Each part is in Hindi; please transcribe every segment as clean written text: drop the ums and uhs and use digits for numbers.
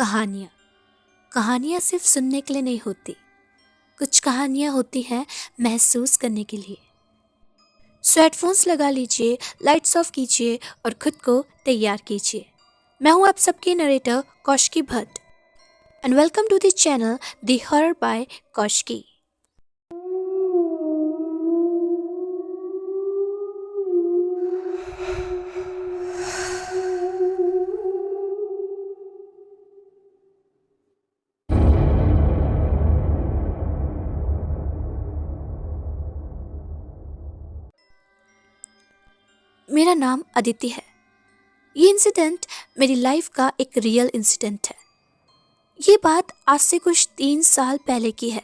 कहानियाँ कहानियाँ सिर्फ सुनने के लिए नहीं होती, कुछ कहानियाँ होती हैं महसूस करने के लिए। सो हेडफोन्स लगा लीजिए, लाइट्स ऑफ कीजिए और खुद को तैयार कीजिए। मैं हूँ आप सबकी narrator Kaushiki Bhatt and welcome to the channel the horror by Kaushiki. मेरा नाम अदिति है। ये इंसिडेंट मेरी लाइफ का एक रियल इंसिडेंट है। ये बात आज से कुछ 3 साल पहले की है।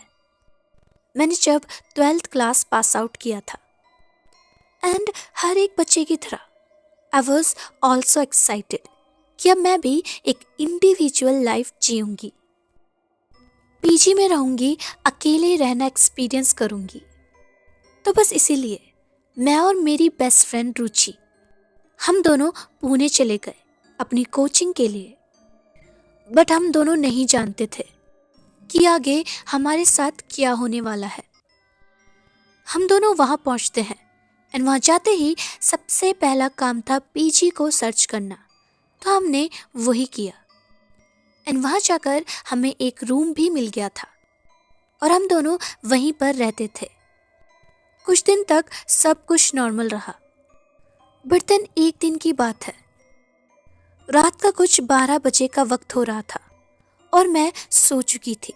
मैंने जब 12th क्लास पास आउट किया था एंड हर एक बच्चे की तरह आई वॉज ऑल्सो एक्साइटेड कि अब मैं भी एक इंडिविजुअल लाइफ जीऊंगी, पीजी में रहूंगी, अकेले रहना एक्सपीरियंस करूंगी। तो बस इसीलिए मैं और मेरी बेस्ट फ्रेंड रुचि हम दोनों पुणे चले गए अपनी कोचिंग के लिए। बट हम दोनों नहीं जानते थे कि आगे हमारे साथ क्या होने वाला है। हम दोनों वहाँ पहुँचते हैं एंड वहाँ जाते ही सबसे पहला काम था पीजी को सर्च करना। तो हमने वही किया एंड वहाँ जाकर हमें एक रूम भी मिल गया था और हम दोनों वहीं पर रहते थे। कुछ दिन तक सब कुछ नॉर्मल रहा, बट देन एक दिन की बात है, रात का कुछ 12 बजे का वक्त हो रहा था और मैं सो चुकी थी।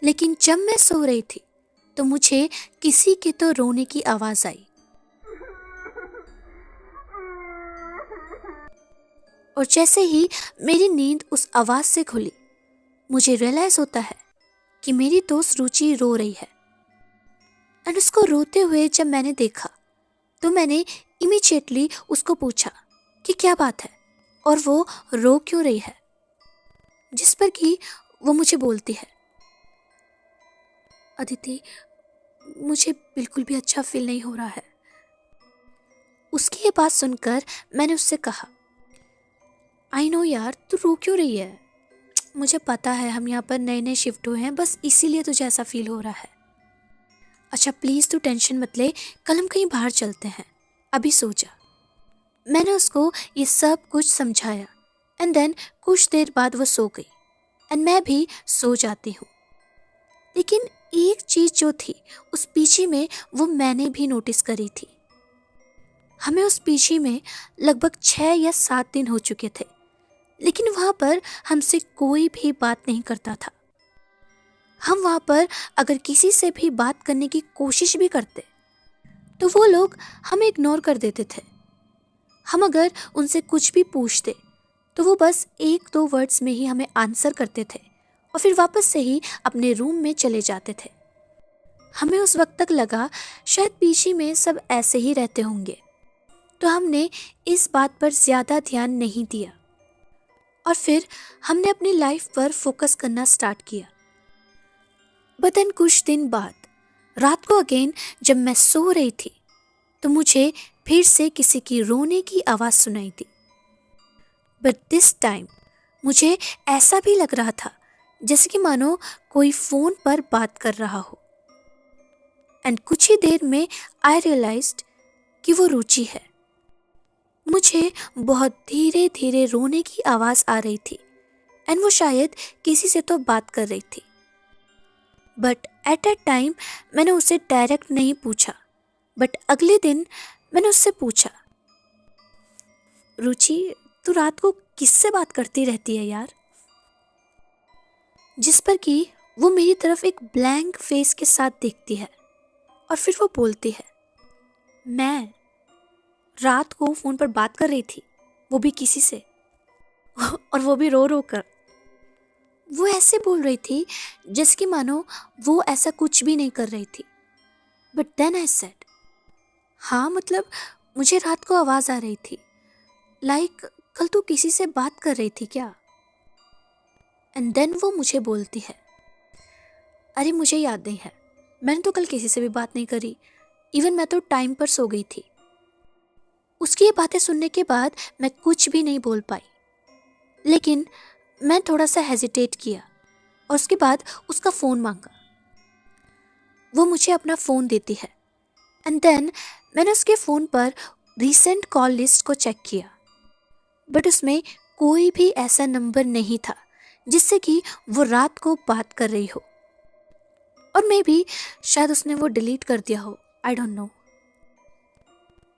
लेकिन जब मैं सो रही थी तो मुझे किसी के तो रोने की आवाज़ आई और जैसे ही मेरी नींद उस आवाज़ से खुली, मुझे रियलाइज़ होता है कि मेरी दोस्त रुचि रो रही है। एंड उसको रोते हुए जब मैंने देखा तो मैंने इमीडिएटली उसको पूछा कि क्या बात है और वो रो क्यों रही है। जिस पर कि वो मुझे बोलती है, अदिति मुझे बिल्कुल भी अच्छा फील नहीं हो रहा है। उसकी ये बात सुनकर मैंने उससे कहा, आई नो यार, तू रो क्यों रही है? मुझे पता है हम यहाँ पर नए नए शिफ्ट हुए हैं, बस इसीलिए तुझे ऐसा फील हो रहा है। अच्छा प्लीज़ तू टेंशन मत ले, कल हम कहीं बाहर चलते हैं, अभी सो जा। मैंने उसको ये सब कुछ समझाया एंड देन कुछ देर बाद वो सो गई एंड मैं भी सो जाती हूँ। लेकिन एक चीज़ जो थी उस पीछे में, वो मैंने भी नोटिस करी थी। हमें उस पीछे में लगभग 6 या 7 दिन हो चुके थे, लेकिन वहाँ पर हमसे कोई भी बात नहीं करता था। हम वहाँ पर अगर किसी से भी बात करने की कोशिश भी करते तो वो लोग हमें इग्नोर कर देते थे। हम अगर उनसे कुछ भी पूछते तो वो बस 1-2 वर्ड्स में ही हमें आंसर करते थे और फिर वापस से ही अपने रूम में चले जाते थे। हमें उस वक्त तक लगा शायद पीछे में सब ऐसे ही रहते होंगे, तो हमने इस बात पर ज़्यादा ध्यान नहीं दिया और फिर हमने अपनी लाइफ पर फोकस करना स्टार्ट किया। बट देन कुछ दिन बाद रात को अगेन जब मैं सो रही थी तो मुझे फिर से किसी की रोने की आवाज़ सुनाई दी। बट दिस टाइम मुझे ऐसा भी लग रहा था जैसे कि मानो कोई फ़ोन पर बात कर रहा हो। एंड कुछ ही देर में आई रियलाइज्ड कि वो रुचि है। मुझे बहुत धीरे धीरे रोने की आवाज़ आ रही थी एंड वो शायद किसी से तो बात कर रही थी। बट एट अ टाइम मैंने उसे डायरेक्ट नहीं पूछा, बट अगले दिन मैंने उससे पूछा, रुचि तू रात को किससे बात करती रहती है यार? जिस पर कि वो मेरी तरफ एक ब्लैंक फेस के साथ देखती है और फिर वो बोलती है, मैं रात को फ़ोन पर बात कर रही थी, वो भी किसी से और वो भी रो रो कर। वो ऐसे बोल रही थी जैसे कि मानो वो ऐसा कुछ भी नहीं कर रही थी। बट देन आई सेड, हाँ मतलब मुझे रात को आवाज़ आ रही थी, लाइक कल तू किसी से बात कर रही थी क्या? एंड देन वो मुझे बोलती है, अरे मुझे याद नहीं है, मैंने तो कल किसी से भी बात नहीं करी, इवन मैं तो टाइम पर सो गई थी। उसकी ये बातें सुनने के बाद मैं कुछ भी नहीं बोल पाई, लेकिन मैं थोड़ा सा हेजिटेट किया और उसके बाद उसका फ़ोन मांगा। वो मुझे अपना फ़ोन देती है एंड देन मैंने उसके फ़ोन पर रीसेंट कॉल लिस्ट को चेक किया, बट उसमें कोई भी ऐसा नंबर नहीं था जिससे कि वो रात को बात कर रही हो, और मे भी शायद उसने वो डिलीट कर दिया हो, आई डोंट नो।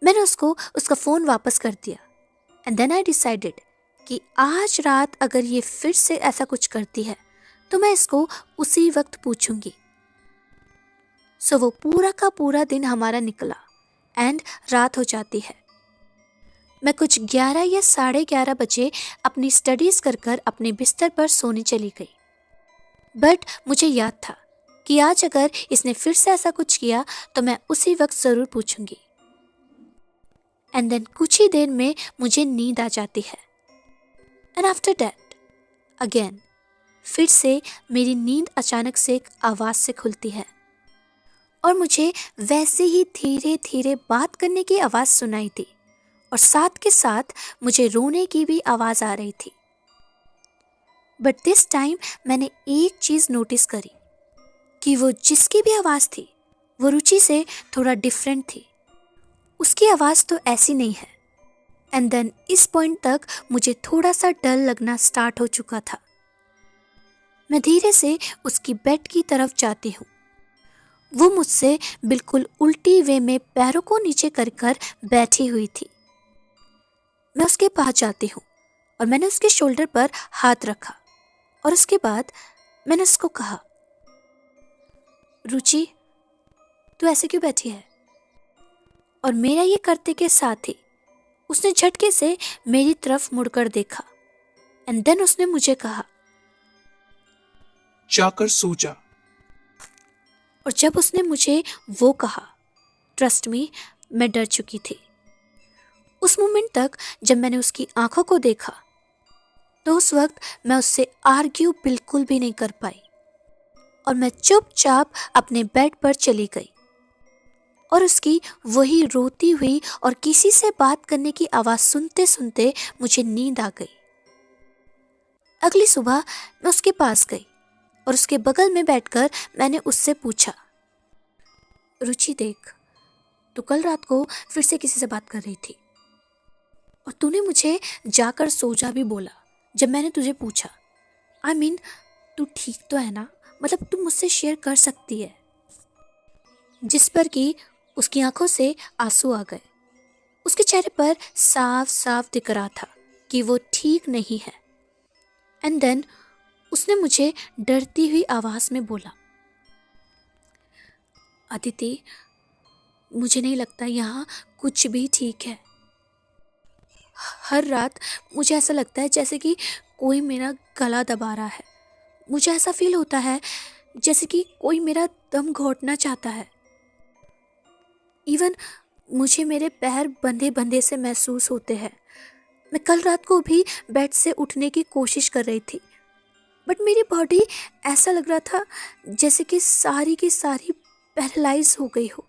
मैंने उसको उसका फ़ोन वापस कर दिया एंड देन आई डिसाइडेड कि आज रात अगर ये फिर से ऐसा कुछ करती है तो मैं इसको उसी वक्त पूछूंगी। सो वो पूरा का पूरा दिन हमारा निकला एंड रात हो जाती है। मैं कुछ 11 या 11:30 बजे अपनी स्टडीज़ कर कर अपने बिस्तर पर सोने चली गई, बट मुझे याद था कि आज अगर इसने फिर से ऐसा कुछ किया तो मैं उसी वक्त ज़रूर पूछूंगी। एंड देन कुछ ही देर में मुझे नींद आ जाती है एंड आफ्टर दैट अगेन फिर से मेरी नींद अचानक से एक आवाज़ से खुलती है और मुझे वैसे ही धीरे धीरे बात करने की आवाज़ सुनाई दी और साथ के साथ मुझे रोने की भी आवाज़ आ रही थी। बट दिस टाइम मैंने एक चीज़ नोटिस करी कि वो जिसकी भी आवाज़ थी वो रुचि से थोड़ा डिफरेंट थी। उसकी आवाज़ तो ऐसी नहीं है। एंड देन इस पॉइंट तक मुझे थोड़ा सा डर लगना स्टार्ट हो चुका था। मैं धीरे से उसकी बेड की तरफ जाती हूँ। वो मुझसे बिल्कुल उल्टी वे में पैरों को नीचे कर कर बैठी हुई थी। मैं उसके पास जाती हूँ और मैंने उसके शोल्डर पर हाथ रखा और उसके बाद मैंने उसको कहा, रुचि तू ऐसे क्यों बैठी है? और मेरा ये करते के साथ ही उसने झटके से मेरी तरफ मुड़कर देखा एंड देन उसने मुझे कहा, जाकर सो जा। और जब उसने मुझे वो कहा, ट्रस्ट मी, मैं डर चुकी थी। उस मोमेंट तक जब मैंने उसकी आंखों को देखा तो उस वक्त मैं उससे आर्ग्यू बिल्कुल भी नहीं कर पाई और मैं चुपचाप अपने बेड पर चली गई और उसकी वही रोती हुई और किसी से बात करने की आवाज़ सुनते सुनते मुझे नींद आ गई। अगली सुबह मैं उसके पास गई और उसके बगल में बैठकर मैंने उससे पूछा, रुचि देख, तू कल रात को फिर से किसी से बात कर रही थी और तूने मुझे जाकर सो जा भी बोला जब मैंने तुझे पूछा। आई मीन तू ठीक तो है ना? मतलब तू मुझसे शेयर कर सकती है। जिस पर कि उसकी आंखों से आंसू आ गए। उसके चेहरे पर साफ साफ दिख रहा था कि वो ठीक नहीं है। एंड देन उसने मुझे डरती हुई आवाज़ में बोला, अदिति, मुझे नहीं लगता यहाँ कुछ भी ठीक है। हर रात मुझे ऐसा लगता है जैसे कि कोई मेरा गला दबा रहा है। मुझे ऐसा फील होता है जैसे कि कोई मेरा दम घोंटना चाहता है। इवन मुझे मेरे पैर बंधे बंधे से महसूस होते हैं। मैं कल रात को भी बेड से उठने की कोशिश कर रही थी, बट मेरी बॉडी ऐसा लग रहा था जैसे कि सारी की सारी पैरालाइज हो गई हो।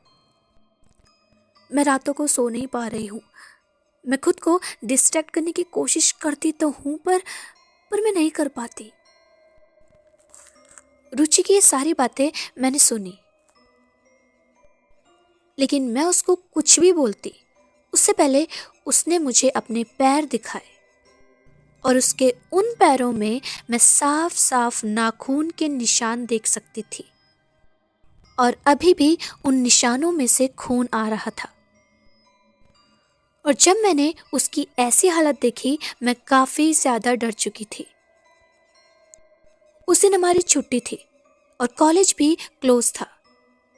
मैं रातों को सो नहीं पा रही हूँ। मैं खुद को डिस्ट्रैक्ट करने की कोशिश करती तो हूँ पर मैं नहीं कर पाती। रुचि की ये सारी बातें मैंने सुनी, लेकिन मैं उसको कुछ भी बोलती उससे पहले उसने मुझे अपने पैर दिखाए और उसके उन पैरों में मैं साफ साफ नाखून के निशान देख सकती थी और अभी भी उन निशानों में से खून आ रहा था। और जब मैंने उसकी ऐसी हालत देखी मैं काफ़ी ज़्यादा डर चुकी थी। उस दिन हमारी छुट्टी थी और कॉलेज भी क्लोज था,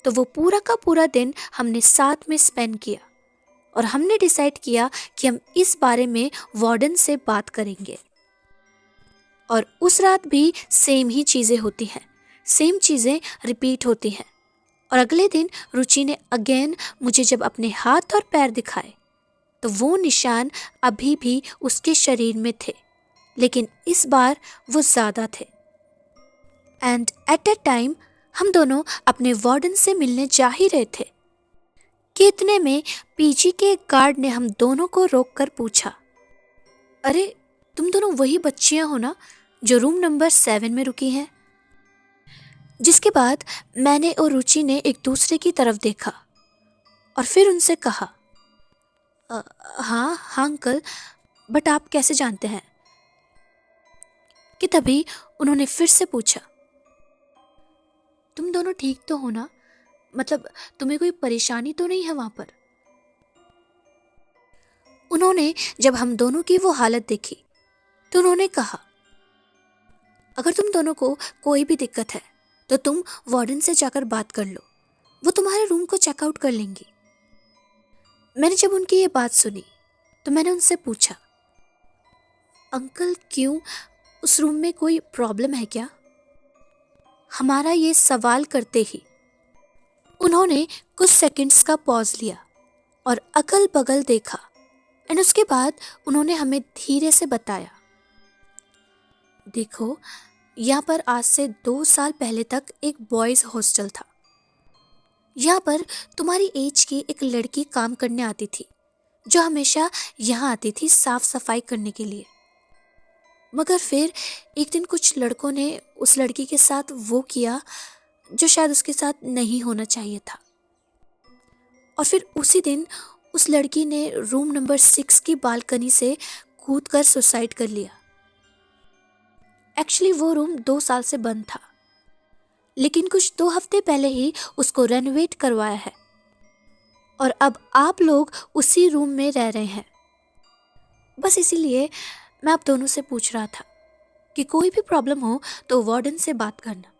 तो वो पूरा का पूरा दिन हमने साथ में स्पेंड किया और हमने डिसाइड किया कि हम इस बारे में वार्डन से बात करेंगे। और उस रात भी सेम ही चीज़ें होती हैं, सेम चीज़ें रिपीट होती हैं। और अगले दिन रुचि ने अगेन मुझे जब अपने हाथ और पैर दिखाए तो वो निशान अभी भी उसके शरीर में थे, लेकिन इस बार वो ज़्यादा थे। एंड एट दैट टाइम हम दोनों अपने वार्डन से मिलने जा ही रहे थे कि इतने में पीजी के गार्ड ने हम दोनों को रोककर पूछा, अरे तुम दोनों वही बच्चियां हो ना जो रूम नंबर 7 में रुकी हैं। जिसके बाद मैंने और रुचि ने एक दूसरे की तरफ देखा और फिर उनसे कहा, हाँ हाँ अंकल, बट आप कैसे जानते हैं? कि तभी उन्होंने फिर से पूछा, तुम दोनों ठीक तो हो ना? मतलब तुम्हें कोई परेशानी तो नहीं है वहां पर? उन्होंने जब हम दोनों की वो हालत देखी तो उन्होंने कहा, अगर तुम दोनों को कोई भी दिक्कत है तो तुम वार्डन से जाकर बात कर लो, वो तुम्हारे रूम को चेकआउट कर लेंगी। मैंने जब उनकी ये बात सुनी तो मैंने उनसे पूछा, अंकल क्यों, उस रूम में कोई प्रॉब्लम है क्या? हमारा ये सवाल करते ही उन्होंने कुछ सेकंड्स का पॉज लिया और अगल बगल देखा एंड उसके बाद उन्होंने हमें धीरे से बताया, देखो यहाँ पर आज से 2 साल पहले तक एक बॉयज़ हॉस्टल था। यहाँ पर तुम्हारी एज की एक लड़की काम करने आती थी जो हमेशा यहाँ आती थी साफ सफाई करने के लिए। मगर फिर एक दिन कुछ लड़कों ने उस लड़की के साथ वो किया जो शायद उसके साथ नहीं होना चाहिए था, और फिर उसी दिन उस लड़की ने रूम नंबर 6 की बालकनी से कूदकर सुसाइड कर लिया। एक्चुअली वो रूम 2 साल से बंद था, लेकिन कुछ 2 हफ्ते पहले ही उसको रेनोवेट करवाया है और अब आप लोग उसी रूम में रह रहे हैं। बस इसीलिए मैं आप दोनों से पूछ रहा था कि कोई भी प्रॉब्लम हो तो वार्डन से बात करना।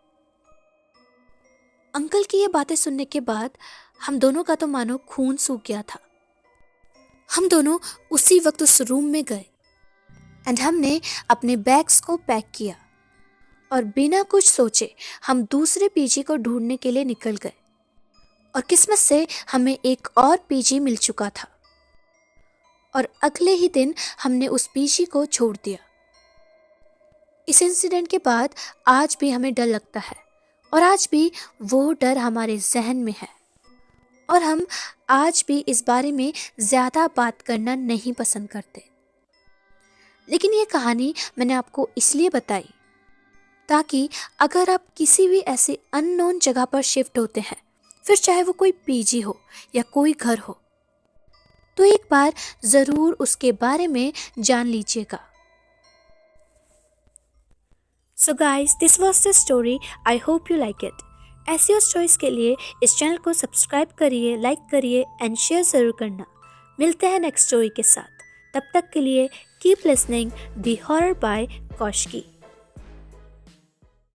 अंकल की ये बातें सुनने के बाद हम दोनों का तो मानो खून सूख गया था। हम दोनों उसी वक्त उस रूम में गए एंड हमने अपने बैग्स को पैक किया और बिना कुछ सोचे हम दूसरे पीजी को ढूंढने के लिए निकल गए, और किस्मत से हमें एक और पीजी मिल चुका था और अगले ही दिन हमने उस पीजी को छोड़ दिया। इस इंसिडेंट के बाद आज भी हमें डर लगता है और आज भी वो डर हमारे जहन में है और हम आज भी इस बारे में ज़्यादा बात करना नहीं पसंद करते। लेकिन ये कहानी मैंने आपको इसलिए बताई ताकि अगर आप किसी भी ऐसी अननोन जगह पर शिफ्ट होते हैं, फिर चाहे वो कोई पीजी हो या कोई घर हो, तो एक बार ज़रूर उसके बारे में जान लीजिएगा। So guys, this was the story. I hope you like it. ऐसी और स्टोरीज के लिए इस चैनल को सब्सक्राइब करिए, लाइक करिए एंड शेयर ज़रूर करना। मिलते हैं नेक्स्ट स्टोरी के साथ। तब तक के लिए keep listening the horror by Kaushiki.